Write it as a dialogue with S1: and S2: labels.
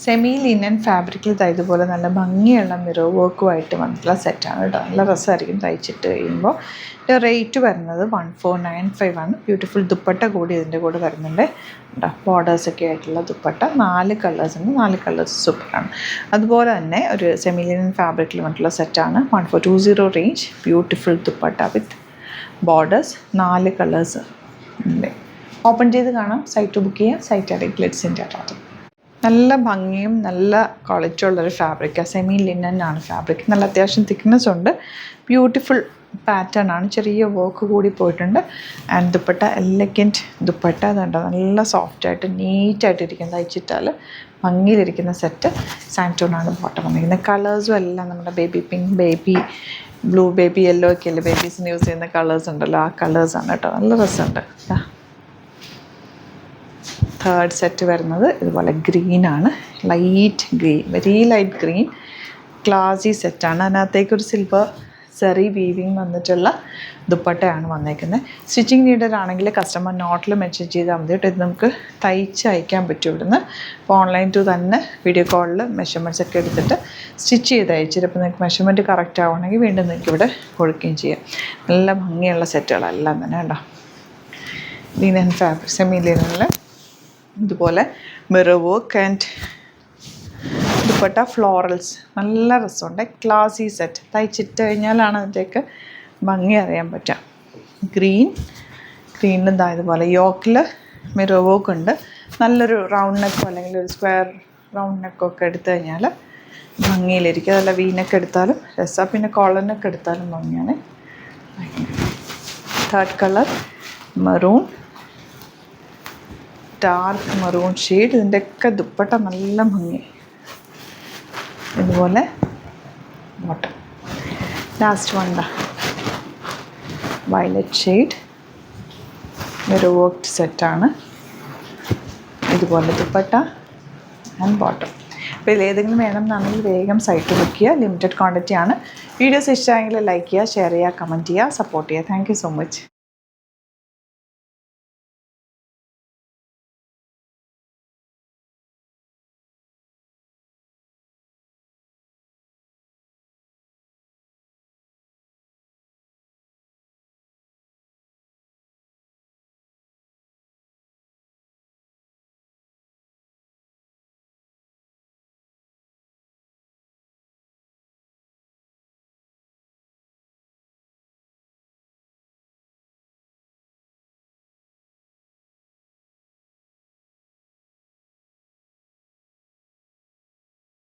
S1: Semi linen ഫാബ്രിക്കിൽ ഇതുപോലെ നല്ല ഭംഗിയുള്ള മിറർ വർക്കുമായിട്ട് വന്നിട്ടുള്ള സെറ്റാണ് കേട്ടോ. നല്ല രസമായിരിക്കും തയ്ച്ചിട്ട് കഴിയുമ്പോൾ. ഇതിൻ്റെ റേറ്റ് വരുന്നത് 1495 ആണ്. ബ്യൂട്ടിഫുൾ ദുപ്പട്ട കൂടി ഇതിൻ്റെ കൂടെ വരുന്നുണ്ട് കേട്ടോ. ബോർഡേഴ്സൊക്കെ ആയിട്ടുള്ള ദുപ്പട്ട 4 കളേഴ്സ് ഉണ്ട്. 4 കളേഴ്സ് സൂപ്പറാണ്. അതുപോലെ തന്നെ ഒരു സെമി ലിനൻ ഫാബ്രിക്കിൽ വന്നിട്ടുള്ള സെറ്റാണ്. 1420 റേഞ്ച്. ബ്യൂട്ടിഫുൾ ദുപ്പട്ട വിത്ത് ബോർഡേഴ്സ് 4 കളേഴ്സ് ഉണ്ട്. ഓപ്പൺ ചെയ്ത് കാണാം. സൈറ്റ് ബുക്ക് ചെയ്യാം. സൈറ്റ് ആയിട്ട് ഗ്ലിറ്റ്സിൻ്റെ ആട്ടോ. നല്ല ഭംഗിയും നല്ല ക്വാളിറ്റി ഉള്ളൊരു ഫാബ്രിക്കാണ്. സെമി ലിനൻ ആണ് ഫാബ്രിക്. നല്ല അത്യാവശ്യം തിക്നെസ് ഉണ്ട്. ബ്യൂട്ടിഫുൾ പാറ്റേൺ ആണ്. ചെറിയ വർക്ക് കൂടി പോയിട്ടുണ്ട്. ആൻഡ് ദുപ്പട്ട എലഗൻറ്റ് ദുപ്പട്ട അതുണ്ട്. നല്ല സോഫ്റ്റായിട്ട് നീറ്റായിട്ട് ഇരിക്കുന്നത്. തയ്ച്ചിട്ടാൽ ഭംഗിയിലിരിക്കുന്ന സെറ്റ്. സാൻറ്റോണാണ് ബോട്ടം വന്നിരിക്കുന്നത്. കളേഴ്സും എല്ലാം നമ്മുടെ baby pink, baby blue, baby yellow ഒക്കെ അല്ലേ ബേബീസിന് യൂസ് ചെയ്യുന്ന കളേഴ്സ് ഉണ്ടല്ലോ, ആ കളേഴ്സാണ് കേട്ടോ. നല്ല രസമുണ്ട്. തേർഡ് സെറ്റ് വരുന്നത് ഇതുപോലെ ഗ്രീനാണ്. Light green, very light green. Classy സെറ്റാണ്. അതിനകത്തേക്കൊരു സിൽവർ സെറി വീവിങ് വന്നിട്ടുള്ള ദുപ്പട്ടയാണ് വന്നേക്കുന്നത്. സ്റ്റിച്ചിങ് നീഡഡ് ആണെങ്കിൽ കസ്റ്റമർ നോട്ടിൽ മെൻഷൻ ചെയ്താൽ മതി കേട്ടോ. ഇത് നമുക്ക് തയ്ച്ച് അയക്കാൻ പറ്റും ഇവിടുന്ന്. അപ്പോൾ ഓൺലൈൻ ടു തന്നെ വീഡിയോ കോളിൽ മെഷർമെൻറ്റ്സ് ഒക്കെ എടുത്തിട്ട് സ്റ്റിച്ച് ചെയ്ത് അയച്ചിട്ട് അപ്പോൾ നിങ്ങൾക്ക് മെഷർമെൻറ്റ് കറക്റ്റ് ആവുകയാണെങ്കിൽ വീണ്ടും നിങ്ങൾക്ക് ഇവിടെ കൊടുക്കുകയും ചെയ്യാം. നല്ല ഭംഗിയുള്ള സെറ്റുകളെല്ലാം തന്നെ കേട്ടോ. ലിനൻ ഫാബ്രിക്, സെമി ലിനനിൽ ഇതുപോലെ mirror work and dupatta florals. നല്ല രസമുണ്ട്. ക്ലാസി സെറ്റ്. തയ്ച്ചിട്ട് കഴിഞ്ഞാലാണ് അതിൻ്റെയൊക്കെ ഭംഗി അറിയാൻ പറ്റുക. ഗ്രീനിൽ ഇതുപോലെ യോക്കിൽ മിറർ വർക്ക് ഉണ്ട്. നല്ലൊരു റൗണ്ട് നെക്കോ അല്ലെങ്കിൽ ഒരു സ്ക്വയർ റൗണ്ട് നെക്കോ ഒക്കെ എടുത്തു കഴിഞ്ഞാൽ ഭംഗിയിലിരിക്കും. അതല്ല വീനൊക്കെ എടുത്താലും രസമാണ്. പിന്നെ കോളനൊക്കെ എടുത്താലും ഭംഗിയാണ്. Third colour maroon, dark maroon shade. ഇതിൻ്റെയൊക്കെ ദുപ്പട്ട നല്ല ഭംഗി. ഇതുപോലെ ബോട്ടം. ലാസ്റ്റ് വണ്ട വയലറ്റ് ഷെയ്ഡ് മിറർ വർക്ക്ഡ് സെറ്റാണ്. ഇതുപോലെ ദുപ്പട്ട ആൻഡ് ബോട്ടം. അപ്പോൾ ഇതിലേതെങ്കിലും വേണമെന്നാണെങ്കിൽ വേഗം സൈറ്റ് ബുക്ക് ചെയ്യുക. ലിമിറ്റഡ് ക്വാണ്ടിറ്റി ആണ്. വീഡിയോസ് ഇഷ്ടമായെങ്കിൽ ലൈക്ക് ചെയ്യുക, ഷെയർ ചെയ്യുക, കമൻറ്റ് ചെയ്യുക, സപ്പോർട്ട് ചെയ്യുക. Thank you so much.